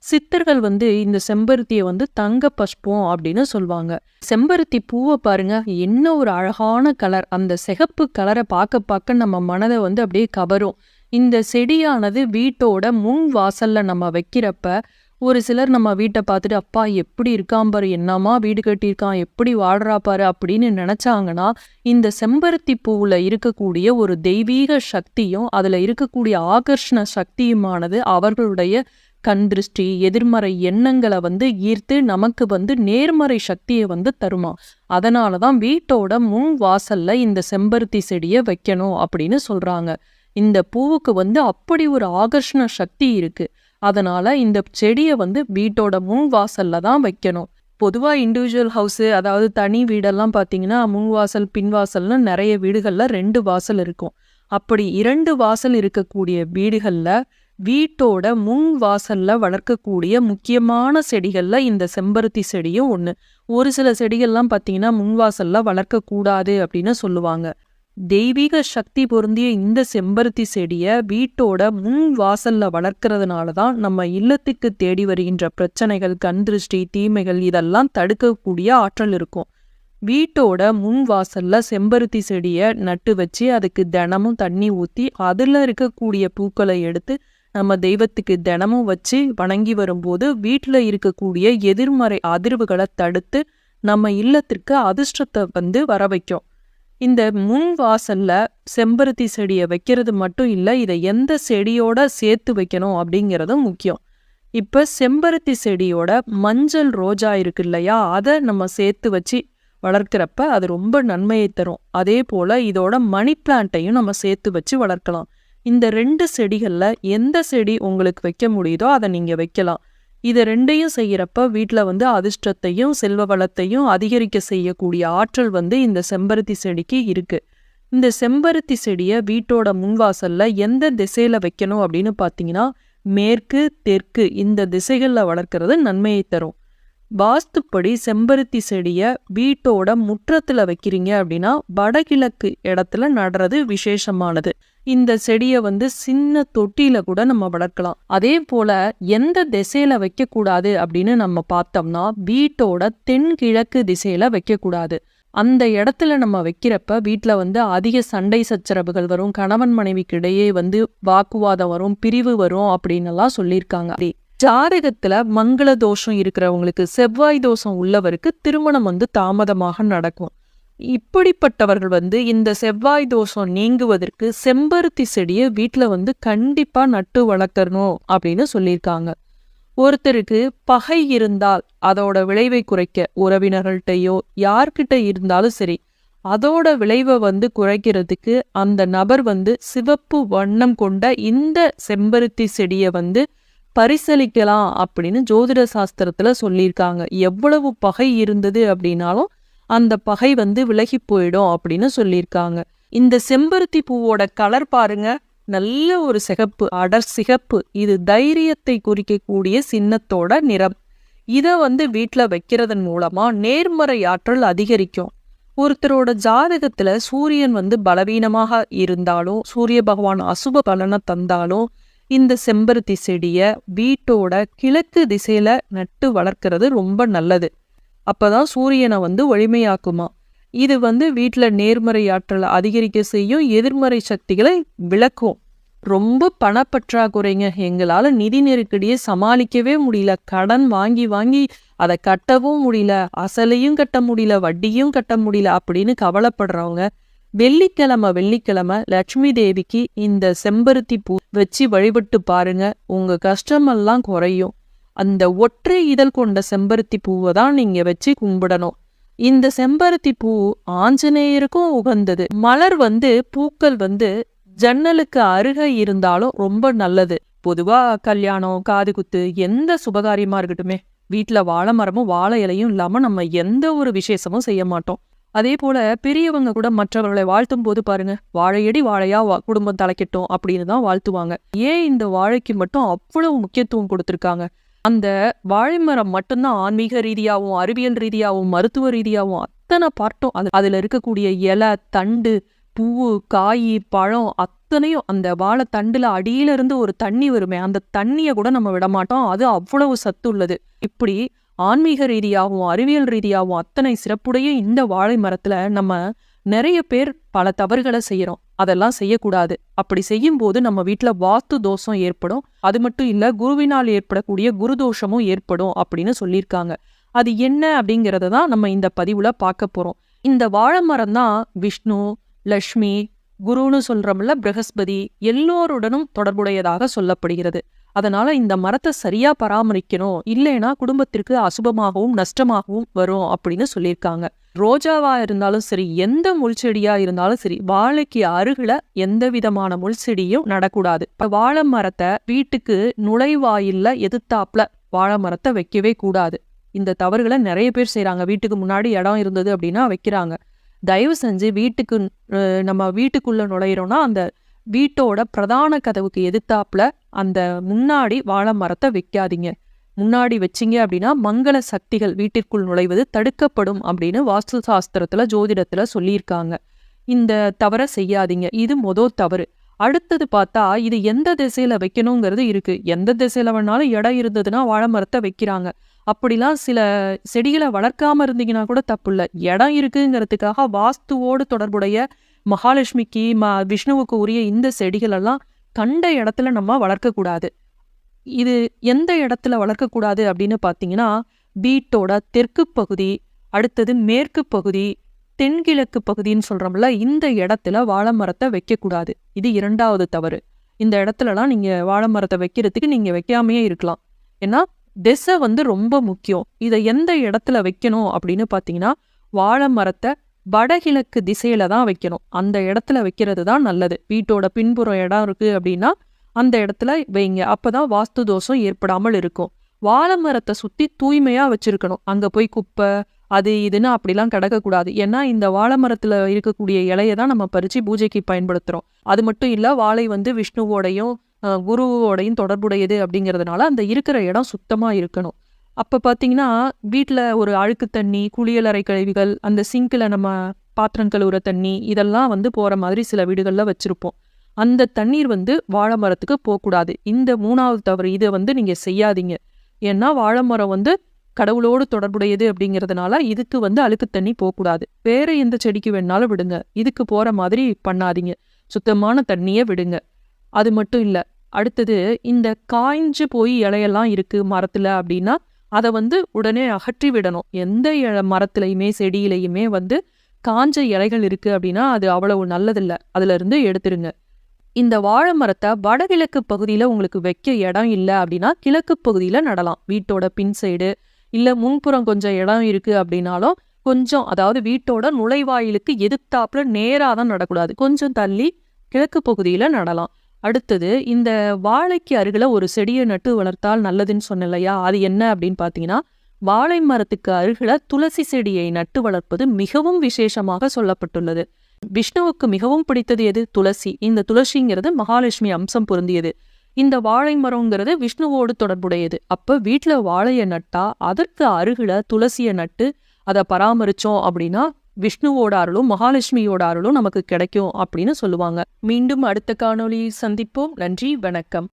சித்தர்கள் வந்து இந்த செம்பருத்தியை வந்து தங்க பஷ்பம் அப்படின்னு சொல்லுவாங்க. செம்பருத்தி பூவை பாருங்க, என்ன ஒரு அழகான கலர். அந்த சிகப்பு கலரை பார்க்க பார்க்க நம்ம மனதை வந்து அப்படியே கவரும். இந்த செடியானது வீட்டோட முன் வாசல்ல நம்ம வைக்கிறப்ப ஒரு சிலர் நம்ம வீட்டை பார்த்துட்டு, அப்பா எப்படி இருக்கான் பாரு, என்னமா வீடு கட்டியிருக்கான், எப்படி வாடுறா பாரு அப்படின்னு நினைச்சாங்கன்னா, இந்த செம்பருத்தி பூவில் இருக்கக்கூடிய ஒரு தெய்வீக சக்தியும் அதுல இருக்கக்கூடிய ஆகர்ஷண சக்தியுமானது அவர்களுடைய கண் திருஷ்டி, எதிர்மறை எண்ணங்களை வந்து ஈர்த்து நமக்கு வந்து நேர்மறை சக்தியை வந்து தருமா. அதனாலதான் வீட்டோட முன் வாசல்ல இந்த செம்பருத்தி செடியை வைக்கணும் அப்படின்னு சொல்றாங்க. இந்த பூவுக்கு வந்து அப்படி ஒரு ஆகர்ஷண சக்தி இருக்கு. அதனால இந்த செடியை வந்து வீட்டோட முன் வாசல்ல தான் வைக்கணும். பொதுவா இண்டிவிஜுவல் ஹவுஸ், அதாவது தனி வீடெல்லாம் பார்த்தீங்கன்னா முன் வாசல் பின்வாசல்னு நிறைய வீடுகள்ல 2 வாசல் இருக்கும். அப்படி 2 வாசல் இருக்கக்கூடிய வீடுகள்ல வீட்டோட முன் வாசல்ல வளர்க்கக்கூடிய முக்கியமான செடிகள்ல இந்த செம்பருத்தி செடியும் ஒண்ணு. ஒரு சில செடிகள்லாம் பார்த்தீங்கன்னா முன் வாசல்ல வளர்க்கக்கூடாது அப்படின்னு சொல்லுவாங்க. தெய்வீக சக்தி பொருந்திய இந்த செம்பருத்தி செடியை வீட்டோட முன் வாசல்ல வளர்க்கறதுனால தான் நம்ம இல்லத்துக்கு தேடி வருகின்ற பிரச்சனைகள், கண் திருஷ்டி, தீமைகள் இதெல்லாம் தடுக்கக்கூடிய ஆற்றல் இருக்கும். வீட்டோட முன் வாசல்ல செம்பருத்தி செடியை நட்டு வச்சு அதுக்கு தினமும் தண்ணி ஊற்றி அதுல இருக்கக்கூடிய பூக்களை எடுத்து நம்ம தெய்வத்துக்கு தினமும் வச்சு வணங்கி வரும்போது வீட்டில் இருக்கக்கூடிய எதிர்மறை அதிர்வுகளை தடுத்து நம்ம இல்லத்திற்கு அதிர்ஷ்டத்தை வந்து வர வைக்கும். இந்த முன் வாசல்ல செம்பருத்தி செடியை வைக்கிறது மட்டும் இல்லை, இதை எந்த செடியோட சேர்த்து வைக்கணும் அப்படிங்கிறதும் முக்கியம். இப்போ செம்பருத்தி செடியோட மஞ்சள் ரோஜா இருக்கு இல்லையா, அதை நம்ம சேர்த்து வச்சு வளர்க்குறப்ப அது ரொம்ப நன்மையை தரும். அதே போல் இதோட மணி பிளான்ட்டையும் நம்ம சேர்த்து வச்சு வளர்க்கலாம். இந்த 2 செடிகளில் எந்த செடி உங்களுக்கு வைக்க முடியுதோ அதை நீங்கள் வைக்கலாம். இதை 2ஐயும் செய்கிறப்ப வீட்டில் வந்து அதிர்ஷ்டத்தையும் செல்வ வளத்தையும் அதிகரிக்க செய்யக்கூடிய ஆற்றல் வந்து இந்த செம்பருத்தி செடிக்கு இருக்குது. இந்த செம்பருத்தி செடியை வீட்டோட முன்வாசலில் எந்த திசையில் வைக்கணும் அப்படின்னு பார்த்தீங்கன்னா, மேற்கு தெற்கு இந்த திசைகளில் வளர்க்குறது நன்மையை தரும். வாஸ்துப்படி செம்பருத்தி செடியை வீட்டோட முற்றத்தில் வைக்கிறீங்க அப்படின்னா வடகிழக்கு இடத்துல நடுறது விசேஷமானது. இந்த செடியை வந்து சின்ன தொட்டியில கூட நம்ம வளர்க்கலாம். அதே போல எந்த திசையில வைக்கக்கூடாது அப்படின்னு நம்ம பார்த்தோம்னா வீட்டோட தென்கிழக்கு திசையில வைக்கக்கூடாது. அந்த இடத்துல நம்ம வைக்கிறப்ப வீட்டில் வந்து அதிக சண்டை சச்சரவுகள் வரும், கணவன் மனைவிக்கு இடையே வந்து வாக்குவாதம் வரும், பிரிவு வரும் அப்படின்னு எல்லாம் சொல்லியிருக்காங்க. ஜாதகத்துல மங்கள தோஷம் இருக்கிறவங்களுக்கு, செவ்வாய் தோஷம் உள்ளவருக்கு திருமணம் வந்து தாமதமாக நடக்கும். இப்படிப்பட்டவர்கள் வந்து இந்த செவ்வாய் தோஷம் நீங்குவதற்கு செம்பருத்தி செடியை வீட்டில் வந்து கண்டிப்பா நட்டு வளர்க்கணும் அப்படின்னு சொல்லியிருக்காங்க. ஒருத்தருக்கு பகை இருந்தால் அதோட விளைவை குறைக்க உறவினர்கள்ட்டையோ யார்கிட்ட இருந்தாலும் சரி, அதோட விளைவை வந்து குறைக்கிறதுக்கு அந்த நபர் வந்து சிவப்பு வண்ணம் கொண்ட இந்த செம்பருத்தி செடியை வந்து பரிசளிக்கலாம் அப்படின்னு ஜோதிட சாஸ்திரத்துல சொல்லியிருக்காங்க. எவ்வளவு பகை இருந்தது அப்படின்னாலும் அந்த பகை வந்து விலகி போயிடும் அப்படின்னு சொல்லியிருக்காங்க. இந்த செம்பருத்தி பூவோட கலர் பாருங்க, நல்ல ஒரு சிகப்பு, அடர் சிகப்பு. இது தைரியத்தை குறிக்கக்கூடிய சின்னத்தோட நிறம். இதை வந்து வீட்டில் வைக்கிறதன் மூலமா நேர்மறை ஆற்றல் அதிகரிக்கும். ஒருத்தரோட ஜாதகத்துல சூரியன் வந்து பலவீனமாக இருந்தாலும், சூரிய பகவான் அசுப பலனை தந்தாலும் இந்த செம்பருத்தி செடியை வீட்டோட கிழக்கு திசையில நட்டு வளர்க்கறது ரொம்ப நல்லது. அப்பதான் சூரியனை வந்து வலிமையாக்குமா. இது வந்து வீட்டில் நேர்மறை ஆற்றலை அதிகரிக்க செய்யும், எதிர்மறை சக்திகளை விளக்கும். ரொம்ப பணப்பற்றாக்குறைங்க, எங்களால் நிதி நெருக்கடியை சமாளிக்கவே முடியல, கடன் வாங்கி வாங்கி அதை கட்டவும் முடியல, அசலையும் கட்ட முடியல, வட்டியும் கட்ட முடியல அப்படின்னு கவலைப்படுறவங்க வெள்ளிக்கிழமை லட்சுமி தேவிக்கு இந்த செம்பருத்தி பூ வச்சு வழிபட்டு பாருங்க, உங்க கஷ்டமெல்லாம் குறையும். அந்த ஒற்றை இதழ் கொண்ட செம்பருத்தி பூவை தான் நீங்க வச்சு கும்பிடணும். இந்த செம்பருத்தி பூ ஆஞ்சநேயருக்கும் உகந்தது. மலர் வந்து பூக்கள் வந்து ஜன்னலுக்கு அருகே இருந்தாலும் ரொம்ப நல்லது. பொதுவா கல்யாணம், காது குத்து, எந்த சுபகாரியமா இருக்கட்டுமே வீட்டில் வாழை மரமும் வாழை இலையும் இல்லாம நம்ம எந்த ஒரு விசேஷமும் செய்ய மாட்டோம். அதே போல பெரியவங்க கூட மற்றவர்களை வாழ்த்தும் போது பாருங்க, வாழையடி வாழையா குடும்பம் தலைக்கட்டும் அப்படின்னு தான் வாழ்த்துவாங்க. ஏன் இந்த வாழைக்கு மட்டும் அவ்வளவு முக்கியத்துவம் கொடுத்துருக்காங்க? அந்த வாழை மரம் மட்டும்தான் ஆன்மீக ரீதியாகவும் அறிவியல் ரீதியாகவும் மருத்துவ ரீதியாகவும் அத்தனை பார்ட்டும் அதுல இருக்கக்கூடிய இலை, தண்டு, பூவு, காய், பழம் அத்தனையும் அந்த வாழைத்தண்டுல அடியில இருந்து ஒரு தண்ணி வருமே, அந்த தண்ணிய கூட நம்ம விடமாட்டோம். அது அவ்வளவு சத்து உள்ளது. இப்படி ஆன்மீக ரீதியாகவும் அறிவியல் ரீதியாகவும் அத்தனை சிறப்புடைய இந்த வாழை மரத்துல நம்ம நிறைய பேர் பல தவறுகளை செய்யறோம். அதெல்லாம் செய்யக்கூடாது. அப்படி செய்யும் போது நம்ம வீட்டுல வாஸ்து தோஷம் ஏற்படும். அது மட்டும் இல்ல, குருவினால் ஏற்படக்கூடிய குரு தோஷமும் ஏற்படும் அப்படின்னு சொல்லியிருக்காங்க. அது என்ன அப்படிங்கறத தான் நம்ம இந்த பதிவுல பார்க்க போறோம். இந்த வாழை மரம் தான் விஷ்ணு, லக்ஷ்மி, குருன்னு சொல்றோம்ல, பிரகஸ்பதி எல்லோருடனும் தொடர்புடையதாக சொல்லப்படுகிறது. அதனால இந்த மரத்தை சரியா பராமரிக்கணும், இல்லைன்னா குடும்பத்திற்கு அசுபமாகவும் நஷ்டமாகவும் வரும் அப்படின்னு சொல்லியிருக்காங்க. ரோஜாவா இருந்தாலும் சரி, எந்த முள்செடியா இருந்தாலும் சரி, வாழைக்கு அருகில எந்த விதமான முள்செடியும் நடக்கூடாது. வாழை மரத்தை வீட்டுக்கு நுழைவாயில்ல எதிர்த்தாப்புல வாழை மரத்தை வைக்கவே கூடாது. இந்த தவறுகளை நிறைய பேர் செய்யறாங்க. வீட்டுக்கு முன்னாடி இடம் இருந்தது அப்படின்னா வைக்கிறாங்க. தயவு செஞ்சு நம்ம வீட்டுக்குள்ள நுழையிறோம்னா அந்த வீட்டோட பிரதான கதவுக்கு எதிர்த்தாப்புல அந்த முன்னாடி வாழை மரத்தை வைக்காதீங்க. முன்னாடி வச்சிங்க அப்படின்னா மங்கள சக்திகள் வீட்டிற்குள் நுழைவது தடுக்கப்படும் அப்படின்னு வாஸ்து சாஸ்திரத்துல, ஜோதிடத்துல சொல்லியிருக்காங்க. இந்த தவறை செய்யாதீங்க. இது மொதல் தவறு. அடுத்தது பார்த்தா, இது எந்த திசையில வைக்கணுங்கிறது இருக்கு. எந்த திசையில வேணாலும் இடம் இருந்ததுன்னா வாழை மரத்தை வைக்கிறாங்க. அப்படிலாம் சில செடிகளை வளர்க்காம இருந்தீங்கன்னா கூட தப்பு இல்லை. இடம் இருக்குங்கிறதுக்காக வாஸ்துவோடு தொடர்புடைய மகாலட்சுமிக்கு விஷ்ணுவுக்கு உரிய இந்த செடிகள் எல்லாம் கண்ட இடத்துல நம்ம வளர்க்கக்கூடாது. இது எந்த இடத்துல வளர்க்கக்கூடாது அப்படின்னு பார்த்தீங்கன்னா, வீட்டோட தெற்கு பகுதி, அடுத்தது மேற்கு பகுதி, தென்கிழக்கு பகுதின்னு சொல்றோம்ல, இந்த இடத்துல வாழை மரத்தை வைக்கக்கூடாது. இது 2வது தவறு. இந்த இடத்துலலாம் நீங்க வாழை மரத்தை வைக்கிறதுக்கு நீங்க வைக்காமையே இருக்கலாம். ஏன்னா திசை ரொம்ப முக்கியம். இதை எந்த இடத்துல வைக்கணும் அப்படின்னு பார்த்தீங்கன்னா, வாழை மரத்தை வடகிழக்கு திசையில தான் வைக்கணும். அந்த இடத்துல வைக்கிறது தான் நல்லது. வீட்டோட பின்புறம் இடம் இருக்கு அப்படின்னா அந்த இடத்துல வைங்க. அப்பதான் வாஸ்து தோஷம் ஏற்படாமல் இருக்கும். வாழை மரத்தை சுத்தி தூய்மையா வச்சிருக்கணும். அங்க போய் குப்பை அது இதுன்னு அப்படிலாம் கிடக்கக்கூடாது. ஏன்னா இந்த வாழை மரத்துல இருக்கக்கூடிய இலையை தான் நம்ம பறிச்சு பூஜைக்கு பயன்படுத்துறோம். அது மட்டும் இல்ல, வாழை விஷ்ணுவோடையும் குருவோடையும் தொடர்புடையது அப்படிங்கிறதுனால அந்த இருக்கிற இடம் சுத்தமா இருக்கணும். அப்ப பாத்தீங்கன்னா வீட்டுல ஒரு அழுக்கு தண்ணி, குளியலறை கழிவுகள், அந்த சிங்க்ல நம்ம பாத்திரம் கழுவுற தண்ணி இதெல்லாம் போற மாதிரி சில வீடுகள்ல வச்சிருப்போம். அந்த தண்ணீர் வாழை மரத்துக்கு போகக்கூடாது. இந்த 3வது தவறு. இதை நீங்க செய்யாதீங்க. ஏன்னா வாழை மரம் கடவுளோடு தொடர்புடையது அப்படிங்கிறதுனால இதுக்கு அழுக்கு தண்ணி போகக்கூடாது. வேற எந்த செடிக்கு வேணாலும் விடுங்க. இதுக்கு போற மாதிரி பண்ணாதீங்க. சுத்தமான தண்ணியை விடுங்க. அது மட்டும் இல்ல, அடுத்தது இந்த காய்ஞ்சு போய் இலையெல்லாம் இருக்கு மரத்துல அப்படின்னா அதை உடனே அகற்றி விடணும். எந்த மரத்துலையுமே செடியிலையுமே காஞ்ச இலைகள் இருக்கு அப்படின்னா அது அவ்வளவு நல்லதில்லை. அதுல இருந்து எடுத்துருங்க. இந்த வாழை மரத்தை வடகிழக்கு பகுதியில உங்களுக்கு வைக்க இடம் இல்லை அப்படின்னா கிழக்கு பகுதியில நடலாம். வீட்டோட பின் சைடு இல்ல முன்புறம் கொஞ்சம் இடம் இருக்கு அப்படின்னாலும் கொஞ்சம், அதாவது வீட்டோட நுழைவாயிலுக்கு எதிர்த்தாப்புல நேரா தான் நடக்கூடாது. கொஞ்சம் தள்ளி கிழக்கு பகுதியில நடலாம். அடுத்தது, இந்த வாழைக்கு அருகில ஒரு செடியை நட்டு வளர்த்தால் நல்லதுன்னு சொன்னேன் இல்லையா, அது என்ன அப்படின்னு பார்த்தீங்கன்னா, வாழை மரத்துக்கு அருகில துளசி செடியை நட்டு வளர்ப்பது மிகவும் விசேஷமாக சொல்லப்பட்டுள்ளது. விஷ்ணுவுக்கு மிகவும் பிடித்தது எது? துளசி. இந்த துளசிங்கிறது மகாலட்சுமி அம்சம் பொருந்தியது. இந்த வாழை மரம்ங்கிறது விஷ்ணுவோடு தொடர்புடையது. அப்ப வீட்டுல வாழையை நட்டா அதற்கு அருகில துளசியை நட்டு அதை பராமரிச்சோம் அப்படின்னா விஷ்ணுவோட அருளும் மகாலட்சுமியோட அருளும் நமக்கு கிடைக்கும் அப்படின்னு சொல்லுவாங்க. மீண்டும் அடுத்த காணொளியில் சந்திப்போம். நன்றி, வணக்கம்.